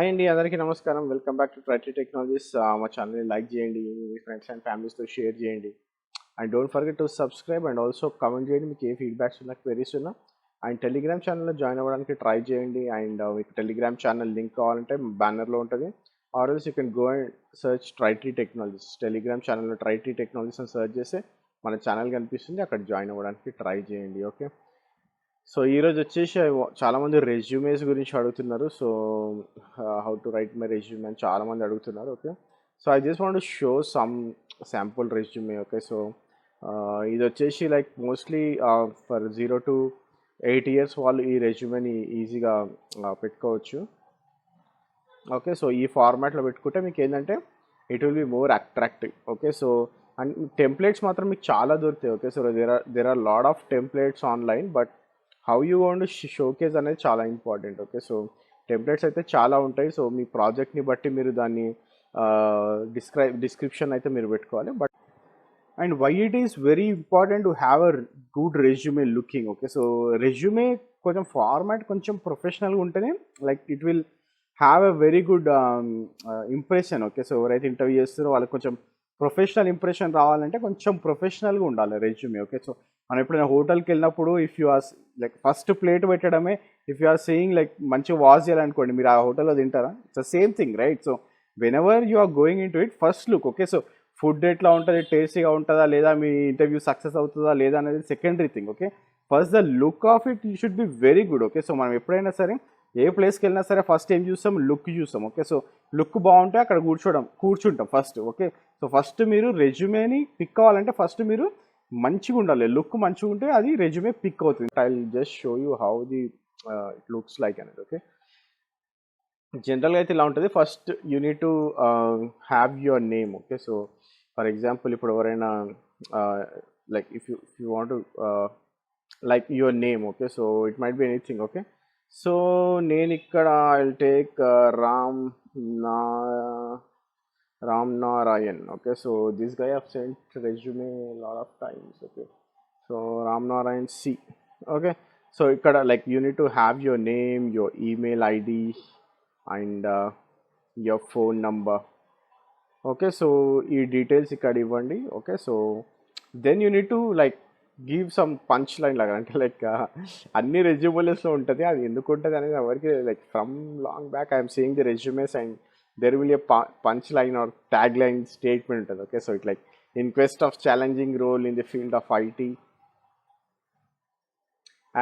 Hi అండి, అందరికీ నమస్కారం. Welcome back to Trity technologies. మా ఛానల్ని లైక్ చేయండి, మీ ఫ్రెండ్స్ అండ్ ఫ్యామిలీస్తో షేర్ చేయండి. And don't forget to subscribe and also comment చేయండి, మీకు ఏ ఫీడ్బ్యాక్స్ ఉన్నా, క్వెరీస్ ఉన్నా. అండ్ టెలిగ్రామ్ ఛానల్లో జాయిన్ అవ్వడానికి ట్రై చేయండి. అండ్ మీకు టెలిగ్రామ్ ఛానల్ లింక్ కావాలంటే బ్యానర్లో ఉంటుంది. Or else you can go and search Trity technologies. Telegram ఛానల్లో ట్రైటీ టెక్నాలజీస్ అని సర్చ్ చేస్తే మన ఛానల్ కనిపిస్తుంది, అక్కడ జాయిన్ అవ్వడానికి ట్రై చేయండి. ఓకే, సో ఈరోజు వచ్చేసి చాలామంది రెజ్యూమేస్ గురించి అడుగుతున్నారు. So how to right my resume అని చాలామంది అడుగుతున్నారు. Okay, so I just want show some sample resume. Okay, so ఇది వచ్చేసి like mostly for 0 to 8 years వాళ్ళు ఈ రెజ్యూమేని ఈజీగా పెట్టుకోవచ్చు. ఓకే, సో ఈ ఫార్మాట్లో పెట్టుకుంటే మీకు ఏంటంటే it will be more attractive. Okay, so and templates మాత్రం మీకు చాలా దొరుకుతాయి. Okay, so there are lot of templates online, but how you want showcase అనేది చాలా ఇంపార్టెంట్. ఓకే, సో టెంప్లెట్స్ అయితే చాలా ఉంటాయి. సో మీ ప్రాజెక్ట్ని బట్టి మీరు దాన్ని డిస్క్రిప్షన్ అయితే మీరు పెట్టుకోవాలి. But and why it is very important to have a good resume looking. Okay, so resume కొంచెం ఫార్మాట్ కొంచెం ప్రొఫెషనల్గా ఉంటేనే like it will have a very good impression. Okay, so ఎవరైతే ఇంటర్వ్యూ చేస్తారో వాళ్ళకి కొంచెం ప్రొఫెషనల్ ఇంప్రెషన్ రావాలంటే కొంచెం ప్రొఫెషనల్గా ఉండాలి రెజ్యూమే. ఓకే, సో మనం ఎప్పుడైనా హోటల్కి వెళ్ళినప్పుడు if you are like first plate పెట్టడమే, if you are saying like మంచిగా వాష్ చేయాలనుకోండి, మీరు ఆ హోటల్లో తింటారా? It's the same thing, right? So whenever you are going into it, first look. Okay, so food ఎట్లా ఉంటుంది, టేస్టీగా ఉంటుందా లేదా, మీ ఇంటర్వ్యూ సక్సెస్ అవుతుందా లేదా అనేది secondary thing. Okay, first the look of it you should be very good. Okay, so మనం ఎప్పుడైనా సరే ఏ ప్లేస్కి వెళ్ళినా సరే ఫస్ట్ ఏం చూస్తాం? లుక్ చూస్తాం. ఓకే, సో లుక్ బాగుంటే అక్కడ కూర్చుంటాం ఫస్ట్. ఓకే, సో ఫస్ట్ మీరు రెజ్యూమేని పిక్ అవ్వాలంటే ఫస్ట్ మీరు మంచిగా ఉండాలి. లుక్ మంచిగా ఉంటే అది రెజ్యూమే పిక్ అవుతుంది. I will just show you how the it looks like అనేది. ఓకే, జనరల్గా అయితే ఇలా ఉంటుంది. First you need to have your name. Okay, so for example ఇప్పుడు ఎవరైనా like if you want to like your name. Okay, so it might be anything. Okay, so నేను ఇక్కడ I will take నా Ram Narayan. Okay, so this guy have sent resume a lot of times. Okay, so Ram Narayan C. Okay, so ikkada like you need to have your name, your email ID, and your phone number. Okay, so ఈ details ఇక్కడ ఇవ్వండి. Okay, so then you need to like give some punch line లాగా, అంటే like అన్ని రెజ్యూమేస్లో ఉంటుంది. అది ఎందుకు ఉంటుంది అనేది ఎవరికి like from long back I'm seeing the resumes and there will be a punch line or tagline statement. Okay, so it's like in quest of challenging role in the field of IT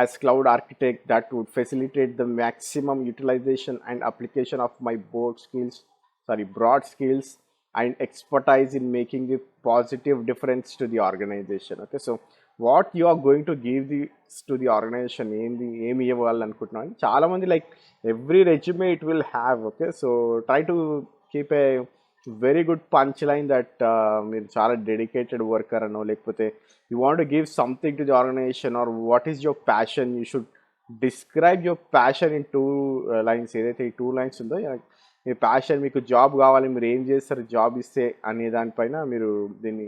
as cloud architect that would facilitate the maximum utilization and application of my broad skills and expertise in making a positive difference to the organization. Okay, so what you are going to give to the organization, ఏమి ఇవ్వాలనుకుంటున్నాను. చాలామంది like every resume it will have. Okay, so try to keep a very good punch line that మీరు చాలా dedicated worker అనో, లేకపోతే you want to give something to the organization, or what is your passion. You should describe your passion in 2 lines. ఏదైతే ఈ 2 lines ఉందో, మీ passion, మీకు job కావాలి, మీరు ఏం చేస్తారు జాబ్ ఇస్తే అనే దానిపైన మీరు దీన్ని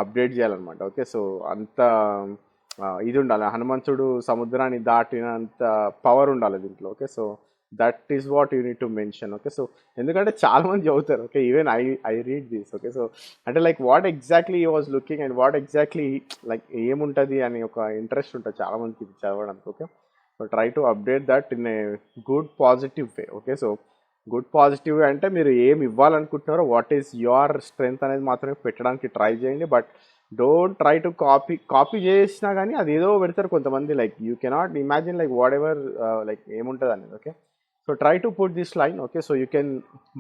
అప్డేట్ చేయాలన్నమాట. ఓకే, సో అంత ఇది ఉండాలి. హనుమంతుడు సముద్రాన్ని దాటినంత పవర్ ఉండాలి దీంట్లో. Okay, so that is what you need to mention. Okay, so ఎందుకంటే చాలామంది చదువుతారు. Okay, even I read this. Okay, so అంటే like what exactly you was looking and what exactly like ఏముంటుంది అని ఒక ఇంట్రెస్ట్ ఉంటుంది చాలామందికి ఇది చదవడానికి. Okay, so try to update that in a good positive way. Okay, so good positive అంటే మీరు ఏమి ఇవ్వాలనుకుంటున్నారో, వాట్ ఈస్ యువర్ స్ట్రెంగ్త్ అనేది మాత్రమే పెట్టడానికి ట్రై చేయండి. But don't try to copy చేసినా కానీ అది ఏదో పెడతారు కొంతమంది. Like you cannot imagine like whatever like ఏముంటుంది అనేది. Okay, so try to put this line. Okay, so you can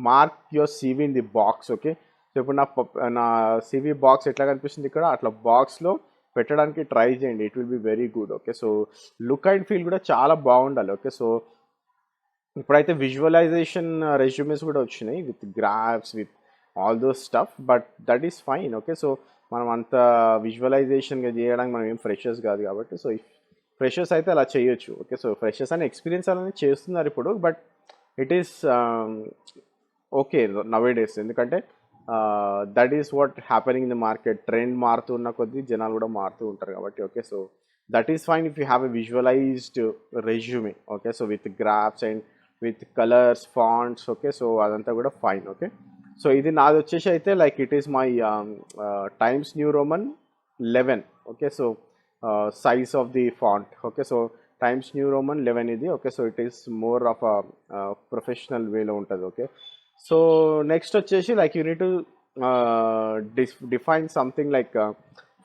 mark your CV in the box. Okay, so ఇప్పుడు నా సివి బాక్స్ ఎట్లా కనిపిస్తుంది ఇక్కడ, అట్లా బాక్స్లో పెట్టడానికి ట్రై చేయండి. It will be very good. Okay, so look and feel కూడా చాలా బాగుండాలి. ఓకే, సో ఇప్పుడైతే విజువలైజేషన్ రెజ్యూమేస్ కూడా వచ్చినాయి with graphs, with all those stuff, but that is fine. Okay, so మనం అంత విజువలైజేషన్గా చేయడానికి మనం ఏం ఫ్రెషర్స్ కాదు కాబట్టి, సో ఫ్రెషర్స్ అయితే అలా చేయొచ్చు. ఓకే, సో ఫ్రెషర్స్ అని ఎక్స్పీరియన్స్ అనేది చేస్తున్నారు ఇప్పుడు, but it is okay nowadays. ఎందుకంటే that is what happening in the market. Trend మారుతున్న కొద్దీ జనాలు కూడా మారుతూ ఉంటారు కాబట్టి. Okay, so that is fine if you have a visualized resume. Okay, so with graphs and with colours fonts. Okay, so అదంతా కూడా ఫైన్. ఓకే, సో ఇది నాది వచ్చేసి అయితే like it is my times new Roman 11. Okay, so size of the font. Okay, so times new roman 11 ఇది. Okay, so it is more of a professional వేలో ఉంటుంది. Okay, so next వచ్చేసి like you need to define something like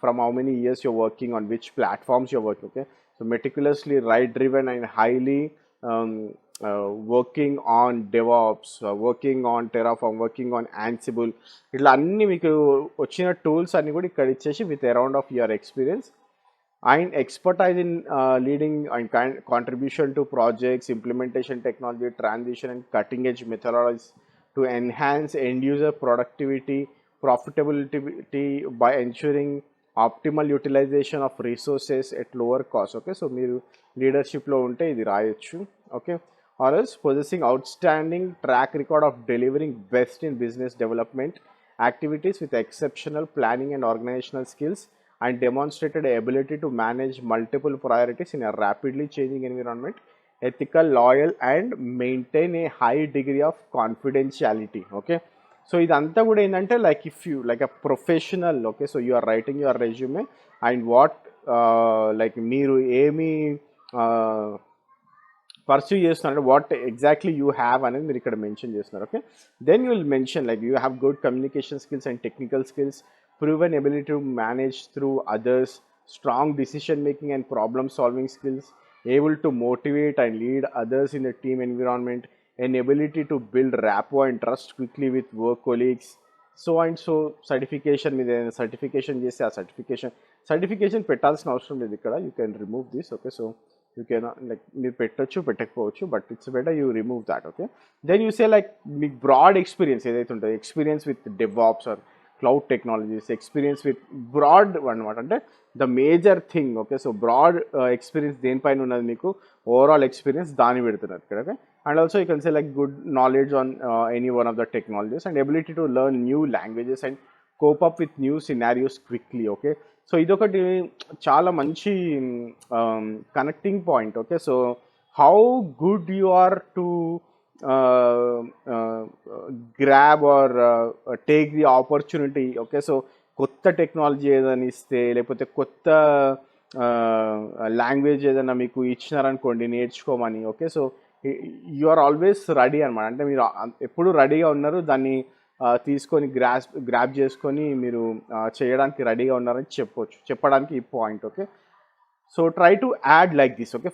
from how many years you're working on which platforms you're working. Okay, so meticulously right driven and highly working on DevOps, working on Terraform, working on Ansible. ఇట్లా అన్ని మీకు వచ్చిన tools అన్ని కూడా ఇక్కడ ఇచ్చేసి with around of your experience and expertise in leading and contribution to projects, implementation technology, transition and cutting edge methodologies to enhance end user productivity, profitability by ensuring optimal utilization of resources at lower cost. Okay, so మీరు లీడర్షిప్లో ఉంటే ఇది రాయొచ్చు. Okay, or else possessing outstanding track record of delivering best in business development activities with exceptional planning and organizational skills and demonstrated ability to manage multiple priorities in a rapidly changing environment, ethical, loyal and maintain a high degree of confidentiality. Okay, so idanతా కూడా ఏంటంటే like if you like a professional. Okay, so you are writing your resume and what like మీరు ఏమి pursue చేస్తున్నారు, what exactly you have అనేది మీరు ఇక్కడ mention చేస్తున్నారు. Okay, then you will mention like you have good communication skills and technical skills, proven ability to manage through others, strong decision making and problem solving skills, able to motivate and lead others in a team environment, an ability to build rapport and trust quickly with work colleagues, so and so. Certification మీద certification చేస్తే ఆ certification పెట్టాల్సిన అవసరం లేదు ఇక్కడ. You can remove this. Okay, so you can like మీరు పెట్టచ్చు పెట్టకపోవచ్చు, but it's better you remove that. Okay, then you say like మీకు బ్రాడ్ ఎక్స్పీరియన్స్ ఏదైతే ఉంటుందో, experience with DevOps or cloud technologies, experience with broad అనమాట, అంటే the major thing. Okay, so broad experience దేనిపైన ఉన్నది మీకు, ఓవరాల్ ఎక్స్పీరియన్స్ దాన్ని పెడుతున్నారు ఇక్కడ. Okay, and also you can say like good knowledge on any one of the technologies and ability to learn new languages and cope up with new scenarios quickly. Okay, so ఇదొకటి చాలా మంచి connecting point. Okay, so how good you are to grab or take the opportunity. Okay, so కొత్త technology ఏదైనా ఇస్తే, లేకపోతే కొత్త language ఏదైనా మీకు ఇచ్చినారనుకోండి నేర్చుకోమని. Okay, so you are always ready అనమాట, అంటే మీరు ఎప్పుడు రెడీగా ఉన్నారు, దాన్ని తీసుకొని గ్రాప్ చేసుకొని మీరు చేయడానికి రెడీగా ఉన్నారని చెప్పడానికి ఈ point. Okay, so try to add like this. Okay,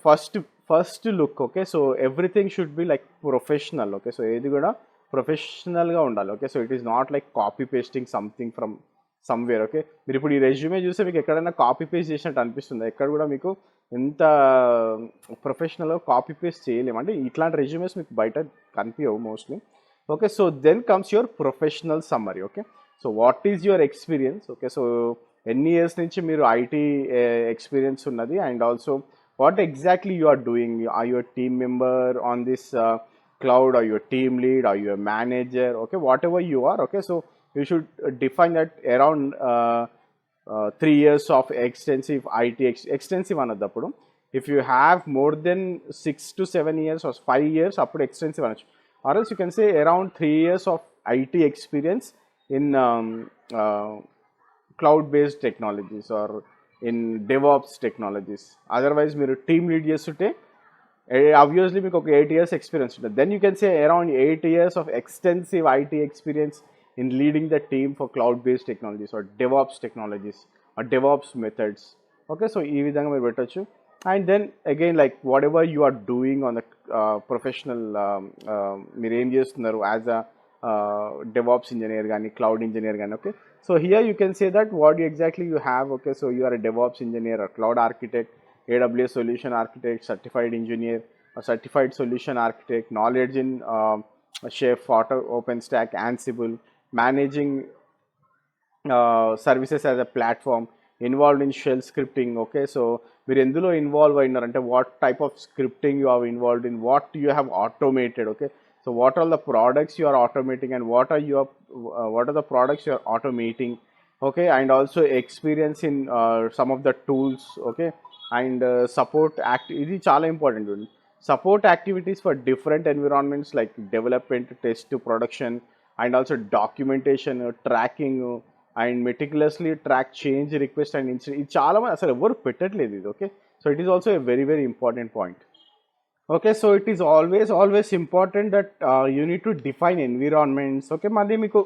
first look. Okay, so everything should be like professional. Okay, so ఏది కూడా ప్రొఫెషనల్గా ఉండాలి. Okay, so it is not like copy pasting something from somewhere. Okay, మీరు ఇప్పుడు ఈ resume చూస్తే మీకు ఎక్కడైనా కాపీ పేస్ట్ చేసినట్టు అనిపిస్తుంది, ఎక్కడ కూడా మీకు ఎంత ప్రొఫెషనల్గా కాపీ పేస్ట్ చేయలేము, అంటే ఇట్లాంటి రెజ్యూమేస్ మీకు బయట కనిపించవు mostly. Okay, so then comes your professional summary. Okay, so what is your experience. Okay, so ఎన్ని ఇయర్స్ నుంచి మీరు ఐటీ ఎక్స్పీరియన్స్ ఉన్నది, and also what exactly you are doing. Are you a team member on this cloud, are you a team lead, are you a manager? Okay, whatever you are. Okay, so you should define that around 3 years of extensive IT extensive anadapudu. If you have more than 6 to 7 years or 5 years appudu extensive anachu, or else you can say around 3 years of IT experience in cloud based technologies or in DevOps technologies. Otherwise మీరు team lead చేస్తుంటే obviously మీకు ఒక 8 years experience ఉంటుంది. Then you can say around 8 years of extensive IT experience in leading the team for cloud based technologies or DevOps technologies or DevOps methods. Okay, so ఈ విధంగా మీరు పెట్టచ్చు. And then again like whatever you are doing on the professional మీరు ఏం చేస్తున్నారు as a DevOps engineer కానీ cloud engineer కానీ. Okay, so here you can say that what exactly you have. Okay, so you are a DevOps engineer, a cloud architect, AWS solution architect, certified engineer, a certified solution architect, knowledge in Chef, OpenStack, Ansible, managing services as a platform, involved in shell scripting. Okay, so మీరు ఎందులో involve అయినారంటే what type of scripting you are involved in, what you have automated. Okay, so what are the products you are automating and what are the products you are automating. Okay, and also experience in some of the tools. Okay, and support act, ఇది చాలా important. support activities for different environments like development, test to production, and also documentation, tracking, and meticulously track change request and incident. ఇది చాలా మంది అసలు ఎవరు పెట్టట్లేదు ఇది. Okay, so it is also a very very important point. Okay, so it is always important that you need to define environments. Okay, మళ్ళీ మీకు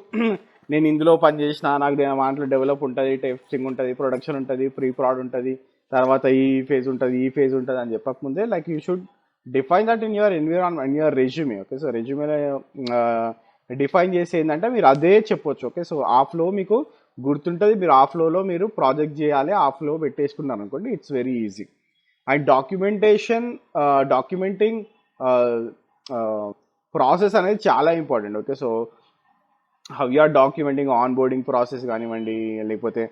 నేను ఇందులో పని చేసిన, నాకు దాంట్లో డెవలప్ ఉంటుంది, టెస్టింగ్ ఉంటుంది, ప్రొడక్షన్ ఉంటుంది, ప్రీ ప్రాడ్ ఉంటుంది, తర్వాత ఈ ఫేజ్ ఉంటుంది, ఈ ఫేజ్ ఉంటుంది అని చెప్పకముందే like you should define that in your environment, in your resume. Okay, so రెజ్యూమేలో డిఫైన్ చేసి ఏంటంటే మీరు అదే చెప్పొచ్చు. ఓకే, సో ఆ ఫ్లో మీకు గుర్తుంటుంది, మీరు ఆ ఫ్లోలో మీరు ప్రాజెక్ట్ చేయాలి, ఆ ఫ్లో పెట్టేసుకున్నారు అనుకోండి, it's very easy. And documenting process అనేది చాలా important. Okay, so how you are documenting onboarding process కానివ్వండి, లేకపోతే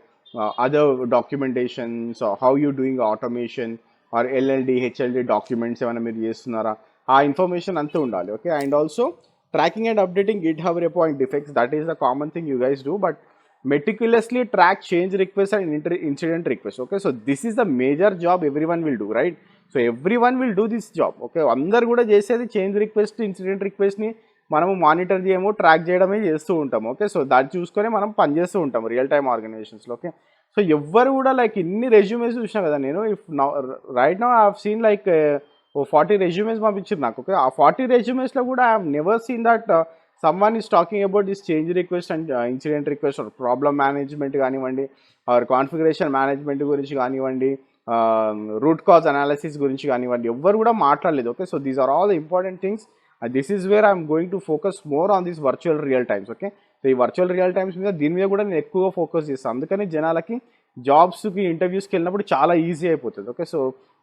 other documentations, how you doing automation or LLD HLD documents ఏమైనా మీరు చేస్తున్నారా, ఆ ఇన్ఫర్మేషన్ అంతా ఉండాలి. Okay, and also tracking and updating GitHub repo and defects, that is the common thing you guys do, but meticulously track change requests and incident requests. Okay, so this is the major job everyone will do, right? So everyone will do this job. Okay, అందరు కూడా చేసేది change request, incident రిక్వెస్ట్ని మనము monitor చేయము, track చేయడమే చేస్తూ ఉంటాము. Okay, so దాన్ని చూసుకొని మనం పనిచేస్తూ ఉంటాము రియల్ టైమ్ ఆర్గనైజేషన్స్లో. ఓకే, సో ఎవ్వరు కూడా లైక్ ఇన్ని రెజ్యూమేస్ చూసినా కదా నేను, if right now I have seen like 40 resumes పంపించారు నాకు. ఓకే, ఆ 40 రెజ్యూమేస్లో కూడా I have never seen that someone is talking about this change request and incident request or problem management కానివ్వండి, ఆర్ కాన్ఫిగరేషన్ మేనేజ్మెంట్ గురించి కానివ్వండి, రూట్ కాజ్ అనాలిసిస్ గురించి కానివ్వండి, ఎవ్వరు కూడా మాట్లాడలేదు. Okay, so these are all the important things. This is where I'm going to focus more on this virtual real times. Okay, so ఈ virtual real times మీద దీని మీద కూడా నేను ఎక్కువగా ఫోకస్ చేస్తాను. అందుకని జనాలకి జాబ్స్కి ఇంటర్వ్యూస్కి వెళ్ళినప్పుడు చాలా ఈజీ అయిపోతుంది. Okay, so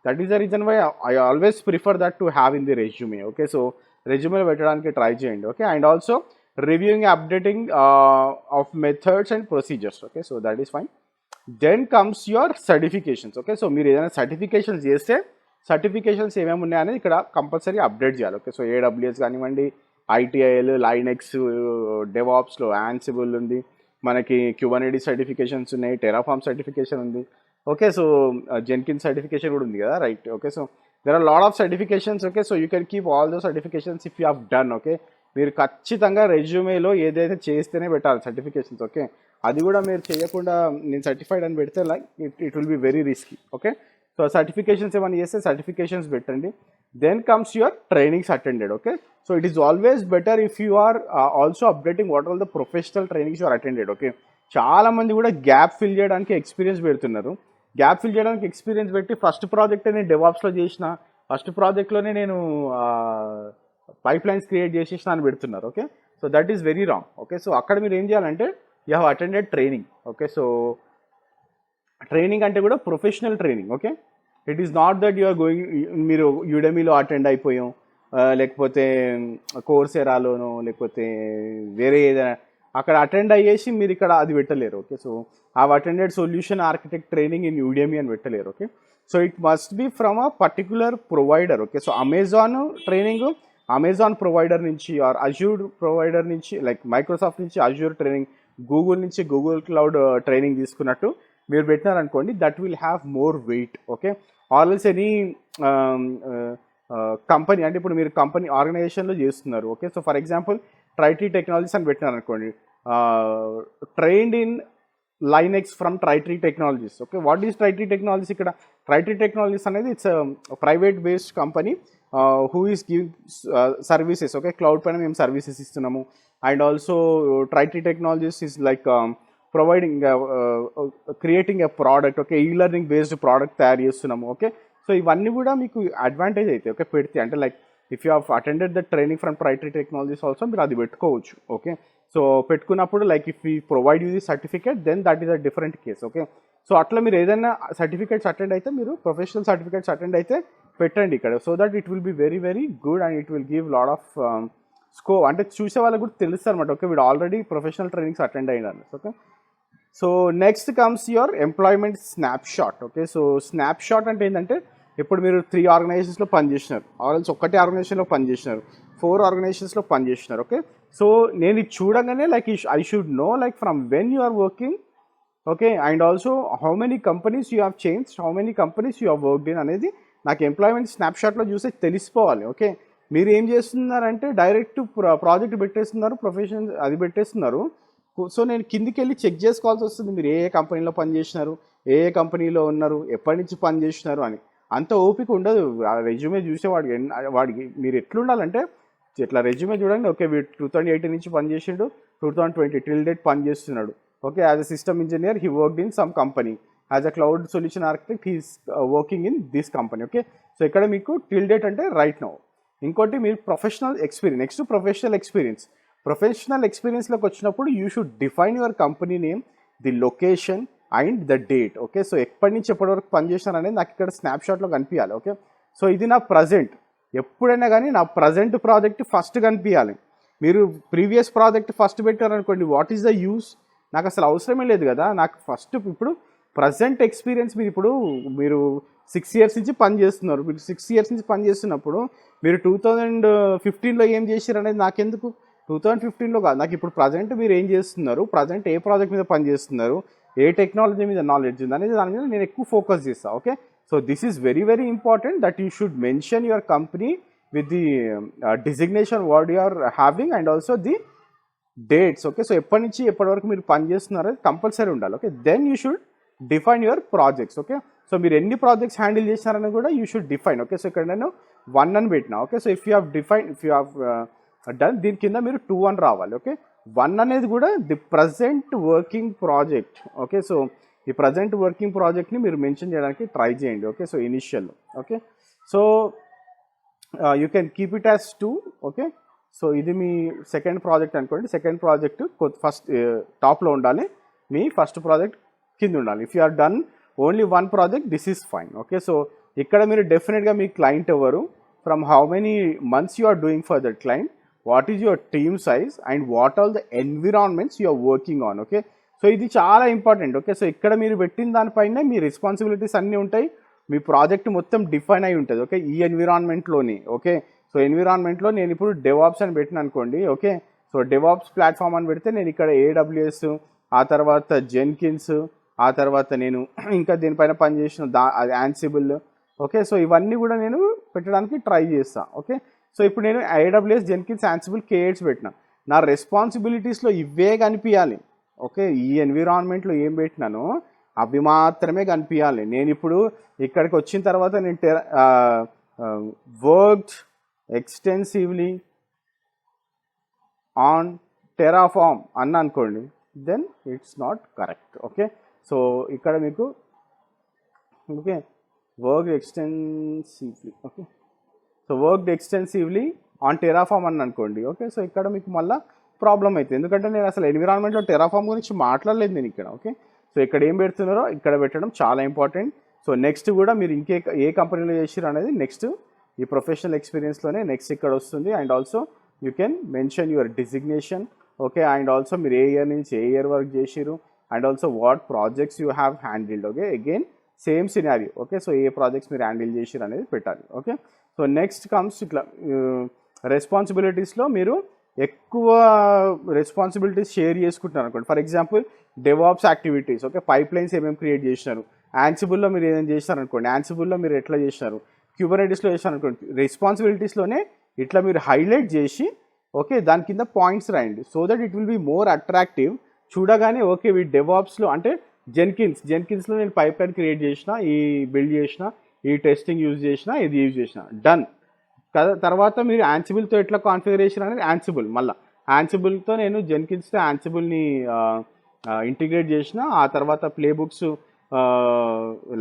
that is the reason why I always prefer that to have in the resume. Okay, so రెజ్యూమేలో పెట్టడానికి ట్రై చేయండి. Okay, and also reviewing updating of methods and procedures. Okay, so that is fine. Then comes your certifications. Okay, so మీరు ఏదైనా certifications చేస్తే certifications ఏమేమి ఉన్నాయనేది ఇక్కడ compulsory update చేయాలి. ఓకే, సో AWS కానివ్వండి, ITIL, లైనెక్స్, డెవాప్స్లో యాన్సిబుల్ ఉంది, మనకి Kubernetes సర్టిఫికేషన్స్ ఉన్నాయి, టెరాఫార్మ్ సర్టిఫికేషన్ ఉంది. ఓకే, సో జెన్కిన్స్ సర్టిఫికేషన్ కూడా ఉంది కదా, right? Okay, so there are a lot of certifications. Okay, so you can keep all those certifications if you have done. Okay, మీరు ఖచ్చితంగా రెజ్యూమేలో ఏదైతే చేస్తేనే పెట్టాలి సర్టిఫికేషన్స్. ఓకే, అది కూడా మీరు చేయకుండా నేను సర్టిఫైడ్ అని పెడితే like it will be very risky. Okay, so certifications ఏమైనా చేస్తే సర్టిఫికేషన్స్ పెట్టండి. Then comes your trainings attended. Okay, so it is always better if you are also updating what all the professional trainings you are attended. Okay, చాలామంది కూడా gap fill చేయడానికి experience పెడుతున్నారు. Gap fill చేయడానికి experience పెట్టి first project నేను డెవాప్స్లో చేసిన, first ప్రాజెక్ట్లోనే నేను పైప్ లైన్స్ క్రియేట్ చేసేసిన అని పెడుతున్నారు. Okay, so that is very wrong. Okay, so అక్కడ మీరు ఏం చేయాలంటే you have attended training. Okay, so training అంటే కూడా professional training. Okay, it is not that you are going, మీరు యుడెమీలో అటెండ్ అయిపోయాం, లేకపోతే కోర్సెరాలోనో లేకపోతే వేరే ఏదైనా అక్కడ అటెండ్ అయ్యేసి మీరు ఇక్కడ అది పెట్టలేరు. Okay, so have attended solution architect training in Udemy అని పెట్టలేరు. Okay, so it must be from a particular provider. Okay, so Amazon training Amazon provider నుంచి, ఆర్ అజ్యూర్ ప్రొవైడర్ నుంచి, లైక్ మైక్రోసాఫ్ట్ నుంచి అజ్యూర్ ట్రైనింగ్, గూగుల్ నుంచి Google cloud training తీసుకున్నట్టు మీరు పెట్టినారనుకోండి, that will have more weight. Okay, always any company, అంటే ఇప్పుడు మీరు కంపెనీ ఆర్గనైజేషన్లో చేస్తున్నారు. Okay, so for example Trity technologies అని పెట్టినారనుకోండి, trained in Linux from Trity technologies. Okay, what is Trity technologies? ఇక్కడ ట్రైటీ టెక్నాలజీస్ అనేది it's private based company who is giving services. Okay, cloud పైన మేము సర్వీసెస్ ఇస్తున్నాము. And also Trity technologies is like providing creating a product. Okay, e learning based product తయారు చేస్తున్నాము. Okay, so ఇవన్నీ కూడా మీకు అడ్వాంటేజ్ అవుతాయి. ఓకే, పెడితే అంటే like if you have attended the training from Trity technologies also మీరు అది పెట్టుకోవచ్చు. ఓకే, సో పెట్టుకున్నప్పుడు like if you provide you the certificate then that is a different case. Okay, so అట్లా మీరు ఏదైనా సర్టిఫికేట్స్ అటెండ్ అయితే, మీరు ప్రొఫెషనల్ సర్టిఫికేట్స్ అటెండ్ అయితే పెట్టండి ఇక్కడ, so that it will be very very good and it will give lot of scope. అంటే చూసే వాళ్ళకి కూడా తెలుస్తారు అనమాట, ఓకే వీడు ఆల్రెడీ ప్రొఫెషనల్ ట్రైనింగ్స్ అటెండ్ అయినారు. Okay, so next comes your employment snapshot. Okay, so snapshot అంటే ఏంటంటే, ఇప్పుడు మీరు 3 ఆర్గనైజేషన్స్లో పనిచేసినారు, ఆల్రెడీ ఒకటే ఆర్గనైజేషన్లో పనిచేసినారు, 4 ఆర్గనైజేషన్స్లో పనిచేసినారు. ఓకే, సో నేను ఇది చూడగానే like I should know like from when you are working. Okay, and also how many companies you have change, how many companies you have worked in అనేది నాకు ఎంప్లాయ్మెంట్ స్నాప్షాట్లో చూస్తే తెలిసిపోవాలి. ఓకే, మీరు ఏం చేస్తున్నారంటే డైరెక్ట్ ప్రాజెక్ట్ పెట్టేస్తున్నారు, ప్రొఫెషన్ అది పెట్టేస్తున్నారు. So నేను కిందికి వెళ్ళి చెక్ చేసుకోవాల్సి వస్తుంది, మీరు ఏ ఏ కంపెనీలో పనిచేసినారు, ఏ ఏ కంపెనీలో ఉన్నారు, ఎప్పటి నుంచి పని చేసినారు అని. అంత ఓపిక ఉండదు ఆ రెజ్యూమే చూసేవాడికి. వాడికి మీరు ఎట్లుండాలంటే ఇట్లా రెజ్యూమే చూడండి, ఓకే వీడు 2018 నుంచి పనిచేసిండు, 2020 టిల్ డేట్ పని చేస్తున్నాడు. Okay, as a system engineer he worked in some company, as a cloud solution architect he's working in this company. Okay, so ఇక్కడ మీకు టిల్ డేట్ అంటే రైట్ నౌ. ఇంకోటి మీరు professional experience, next professional experience. Professional ఎక్స్పీరియన్స్లోకి వచ్చినప్పుడు you should define your company name, the location and the date. Okay, so ఎప్పటి నుంచి ఎప్పటి వరకు పనిచేసినారు అనేది నాకు ఇక్కడ స్నాప్షాట్లో కనిపించాలి. ఓకే, సో ఇది నా ప్రజెంట్. ఎప్పుడైనా కానీ నా ప్రజెంట్ ప్రాజెక్ట్ ఫస్ట్ కనిపించాలి. మీరు ప్రీవియస్ ప్రాజెక్ట్ ఫస్ట్ పెట్టారనుకోండి, వాట్ ఈస్ ద యూస్, నాకు అసలు అవసరమే లేదు కదా. నాకు ఫస్ట్ ఇప్పుడు ప్రజెంట్ ఎక్స్పీరియన్స్, మీరు 6 years నుంచి పని చేస్తున్నారు. మీరు 6 years నుంచి పని చేస్తున్నప్పుడు మీరు 2015లో ఏం చేశారు అనేది నాకెందుకు, 2015లో కాదు, నాకు ఇప్పుడు ప్రజెంట్ మీరు ఏం చేస్తున్నారు, ప్రజెంట్ ఏ ప్రాజెక్ట్ మీద పని చేస్తున్నారు, ఏ టెక్నాలజీ మీద నాలెడ్జ్ ఉంది అనేది దాని మీద నేను ఎక్కువ ఫోకస్ చేస్తాను. Okay, so this is very very important that you should mention your company with the designation word you are having and also the dates. Okay, so ఎప్పటి నుంచి ఎప్పటి వరకు మీరు పని చేస్తున్నారో కంపల్సరీ ఉండాలి. Okay, then you should define your projects. Okay, so మీరు ఎన్ని ప్రాజెక్ట్స్ హ్యాండిల్ చేసినారని కూడా you should define. Okay, so ఇక్కడ నేను 1 అని పెట్టినా. Okay, so if you have define, if you have done, దీని కింద మీరు 2 అని రావాలి. ఓకే, 1 అనేది కూడా the present working project. Okay, so ఈ ప్రజెంట్ వర్కింగ్ ప్రాజెక్ట్ని మీరు మెన్షన్ చేయడానికి ట్రై చేయండి. Okay, so initial. Okay, so you can keep it as 2. Okay, so ఇది మీ సెకండ్ ప్రాజెక్ట్ అనుకోండి. సెకండ్ ప్రాజెక్ట్ ఫస్ట్ టాప్లో ఉండాలి, మీ ఫస్ట్ ప్రాజెక్ట్ కింద ఉండాలి. If you are done only 1 project, this is fine. Okay, so ఇక్కడ మీరు డెఫినెట్గా మీ క్లయింట్ ఎవరు, from how many months you are doing for that client, what is your team size and what all the environments you are working on. Okay, so ఇది చాలా important. Okay, so ఇక్కడ మీరు పెట్టిన దానిపైనే మీ రెస్పాన్సిబిలిటీస్ అన్నీ ఉంటాయి, మీ project మొత్తం define అయి ఉంటుంది. ఓకే, ఈ ఎన్విరాన్మెంట్లోని. ఓకే, సో ఎన్విరాన్మెంట్లో నేను ఇప్పుడు డెవాప్స్ అని పెట్టిన అనుకోండి. ఓకే, సో డెవాప్స్ ప్లాట్ఫామ్ అని పెడితే నేను ఇక్కడ AWS, ఆ తర్వాత జెన్కిన్స్, ఆ తర్వాత నేను ఇంకా దీనిపైన పనిచేసిన అది యాన్సిబుల్. ఓకే, సో ఇవన్నీ కూడా నేను పెట్టడానికి ట్రై చేస్తాను. ఓకే, సో ఇప్పుడు నేను AWS, జెన్కిన్స్, యాన్సిబుల్, K8s పెట్టిన, నా రెస్పాన్సిబిలిటీస్లో ఇవే కనిపించాలి. ఓకే, ఈ ఎన్విరాన్మెంట్లో ఏం పెట్టినానో అవి మాత్రమే కనిపించాలి. నేను ఇప్పుడు ఇక్కడికి వచ్చిన తర్వాత నేను వర్క్డ్ ఎక్స్టెన్సివ్లీ ఆన్ టెరాఫార్మ్ అన్న అనుకోండి, then it's not correct. Okay, so ఇక్కడ మీకు okay worked extensively. Okay, so worked extensively on Terraform అని అనుకోండి. ఓకే, సో ఇక్కడ మీకు మళ్ళీ ప్రాబ్లం అవుతుంది, ఎందుకంటే నేను అసలు ఎన్విరాన్మెంట్లో టెరాఫార్మ్ గురించి మాట్లాడలేదు నేను ఇక్కడ. ఓకే, సో ఇక్కడ ఏం పెడుతున్నారో ఇక్కడ పెట్టడం చాలా ఇంపార్టెంట్. సో నెక్స్ట్ కూడా మీరు ఏ కంపెనీలో చేసిరు అనేది నెక్స్ట్ ఈ ప్రొఫెషనల్ ఎక్స్పీరియన్స్లోనే నెక్స్ట్ ఇక్కడ వస్తుంది. And also you can mention your designation. Okay, and also మీరు ఏ ఇయర్ నుంచి ఏ ఇయర్ వర్క్ చేసిరు and also what projects you have handled. Okay, again same scenario. Okay, so A projects మీరు handle చేసిరు అనేది పెట్టాలి. Okay, so next comes ఇట్లా రెస్పాన్సిబిలిటీస్లో మీరు ఎక్కువ రెస్పాన్సిబిలిటీస్ షేర్ చేసుకుంటున్నారు అనుకోండి. For example DevOps activities. Okay, pipe lines ఏమేమి క్రియేట్ చేసినారు, యాన్సిబుల్లో మీరు ఏదైనా చేసినారు అనుకోండి, యాన్సిబుల్లో మీరు ఎట్లా చేసినారు, క్యూబర్నెటిస్లో చేసినారు అనుకోండి. రెస్పాన్సిబిలిటీస్లోనే ఇట్లా మీరు హైలైట్ చేసి ఓకే దాని కింద పాయింట్స్ రాయండి, so that it will be more attractive. చూడగానే ఓకే వీ డెవాప్స్లో అంటే జెన్కిన్స్లో నేను పైప్ లైన్ క్రియేట్ చేసిన, ఈ బిల్డ్ చేసిన, ఈ టెస్టింగ్ యూజ్ చేసిన, ఇది యూజ్ చేసిన, డన్. తర్వాత మీరు యాన్సిబుల్తో ఎట్లా కాన్ఫిగరేషన్ అనేది యాన్సిబుల్, మళ్ళీ యాన్సిబుల్తో నేను జెన్కిన్స్తో యాన్సిబుల్ని ఇంటిగ్రేట్ చేసిన, ఆ తర్వాత ప్లే బుక్స్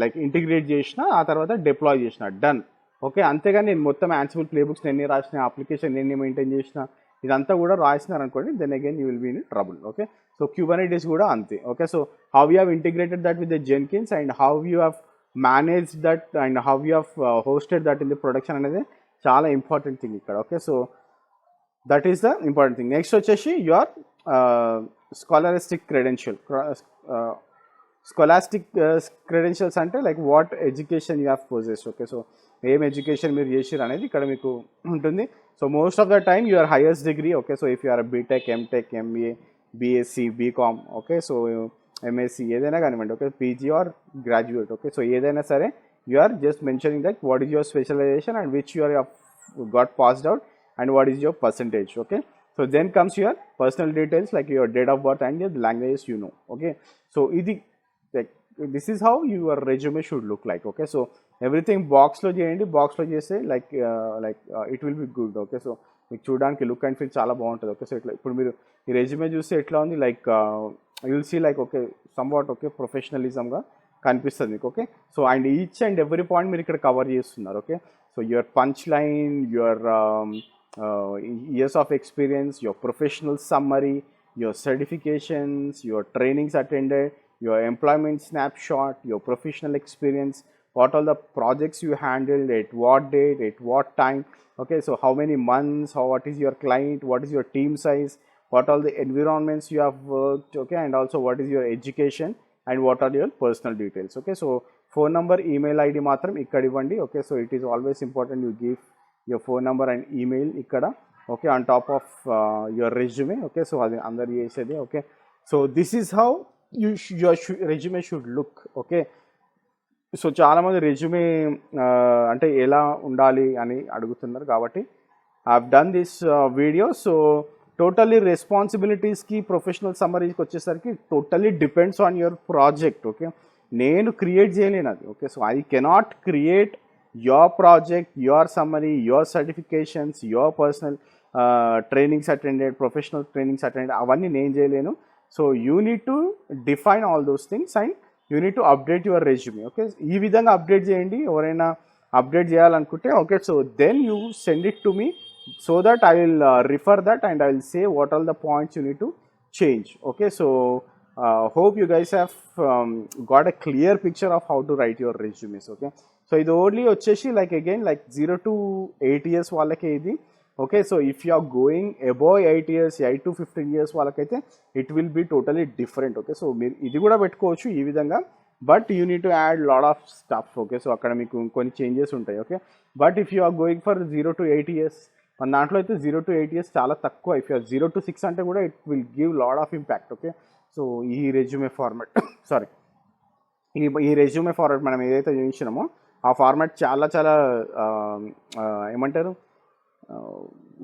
లైక్ ఇంటిగ్రేట్ చేసిన, ఆ తర్వాత డిప్లాయ్ చేసిన, డన్. ఓకే, అంతేగాని నేను మొత్తం యాన్సిబుల్ ప్లే బుక్స్ ఎన్ని రాసిన, అప్లికేషన్ ఎన్ని మెయింటైన్ చేసిన, ఇదంతా కూడా రాసినారనుకోండి, then again you will be in trouble. Okay, so Kubernetes కూడా అంతే. Okay, so how you have integrated that with the Jenkins and how you have manage that and how you have hosted that in the production అనేది చాలా important thing ఇక్కడ. Okay, so that is the important thing. Next వచ్చేసి your scholaristic credentials అంటే like what education you have possessed. Okay, so ఏం education మీరు చేసిరు అనేది ఇక్కడ మీకు ఉంటుంది. So most of the time your highest degree. Okay, so if you are BTech, MTech, MBA, BSc, BCom, okay, so MSc ఏదైనా కానివ్వండి. Okay, PG or graduate. Okay, so ఏదైనా సరే you are just mentioning that what is your specialization and which you are got passed out and what is your percentage. Okay, so then comes your personal details like your date of birth and your languages you know. Okay, so like this is how your resume should look like. Okay, so everything box lo చేయండి, box లో చేస్తే it will be good. Okay, so మీకు చూడడానికి look and feel చాలా బాగుంటుంది. Okay, so ఇట్లా ఇప్పుడు మీరు ఈ రెజ్యూమే చూస్తే ఎట్లా ఉంది, like you'll see like okay somewhat okay ప్రొఫెషనలిజంగా కనిపిస్తుంది మీకు. Okay, so and each and every point మీరు ఇక్కడ కవర్ చేస్తున్నారు. Okay, so your punch line, your years of experience, your professional summary, your certifications, your trainings attended, your employment snapshot, your professional experience, what all the projects you handled, at what date, at what time. Okay, so how many months, what is your client, what is your team size, what all the environments you have worked. Okay, and also what is your education and what are your personal details. Okay, so phone number, email id matram ikkada ivandi. Okay, so it is always important you give your phone number and email ikkada. Okay, on top of your resume. Okay, so adi andaru chesedi. Okay, so this is how your resume should look. Okay, so చాలామంది resume అంటే ఎలా ఉండాలి అని అడుగుతున్నారు కాబట్టి I have done this video. So totally రెస్పాన్సిబిలిటీస్కి professional సమ్మరీస్కి వచ్చేసరికి totally depends on your project. Okay, నేను క్రియేట్ చేయలేను అది. Okay, so I cannot create your project, your summary, your certifications, your personal trainings attended, professional trainings attended, అవన్నీ నేను చేయలేను. So you need to define all those things and you need to update your resume. Okay, ఈ విధంగా update చేయండి ఎవరైనా update చేయాలనుకుంటే. Okay, so then you send it to me so that I will refer that and I will say what all the points you need to change. Okay, so hope you guys have got a clear picture of how to write your resumes. Okay, so ఇది only వచ్చేసి like again like 0 to 8 years వాళ్ళకే ఇది. Okay, so if you are going above 8 years, 8 to 15 years వాళ్ళకైతే it will be totally different. Okay, so మీరు ఇది కూడా పెట్టుకోవచ్చు ఈ విధంగా, but you need to add lot of stuff. Okay, so అక్కడ మీకు కొన్ని చేంజెస్ ఉంటాయి. Okay, but if you are going for 0 to 8 years, మన దాంట్లో అయితే 0 to 8 years చాలా తక్కువ. ఇఫ్ యు ఆర్ 0 to 6 అంటే కూడా it will give lot of impact. Okay, so ఈ రెజ్యూమే ఫార్మాట్ సారీ ఈ రెజ్యూమే ఫార్మాట్ మనం ఏదైతే చూపించినామో ఆ ఫార్మాట్ చాలా చాలా ఏమంటారు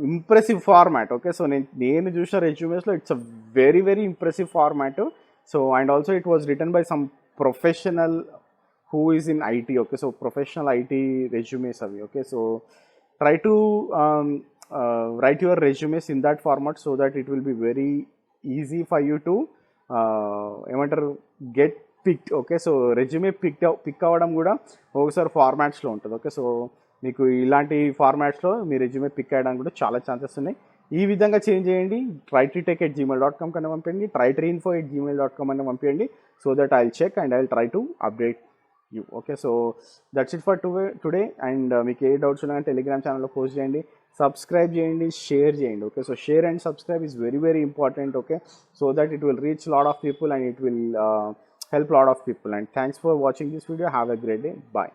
ఇంప్రెసివ్ ఫార్మాట్. ఓకే, సో నేను చూసిన రెజ్యూమేస్లో it's a very very impressive format. So and also it was written by some professional who is in IT. Okay, so professional IT resumes avi. Okay, so try to write your resumes in that format so that it will be very easy for you to ఏమంటారు get picked. Okay, so resume pick అవ్వడం కూడా ఒకసారి ఫార్మాట్స్లో ఉంటుంది. Okay, so మీకు ఇలాంటి ఫార్మాట్స్లో మీ resume pick అయ్యడానికి కూడా చాలా chances ఉన్నాయి. ఈ విధంగా చేంజ్ చేయండి. trytotech@gmail.com కన్నా పంపించండి, trytrinfo@gmail.com అని పంపించండి. So that I will check and I will try to update you. Okay, so that's it for today. And మీకు ఏ డౌట్స్ ఉన్నా టెలిగ్రామ్ ఛానల్లో పోస్ట్ చేయండి, సబ్స్క్రైబ్ చేయండి, షేర్ చేయండి. Okay, so share and subscribe is very very important. Okay, so that it will reach lot of people and it will help lot of people. And thanks for watching this video. Have a great day. Bye.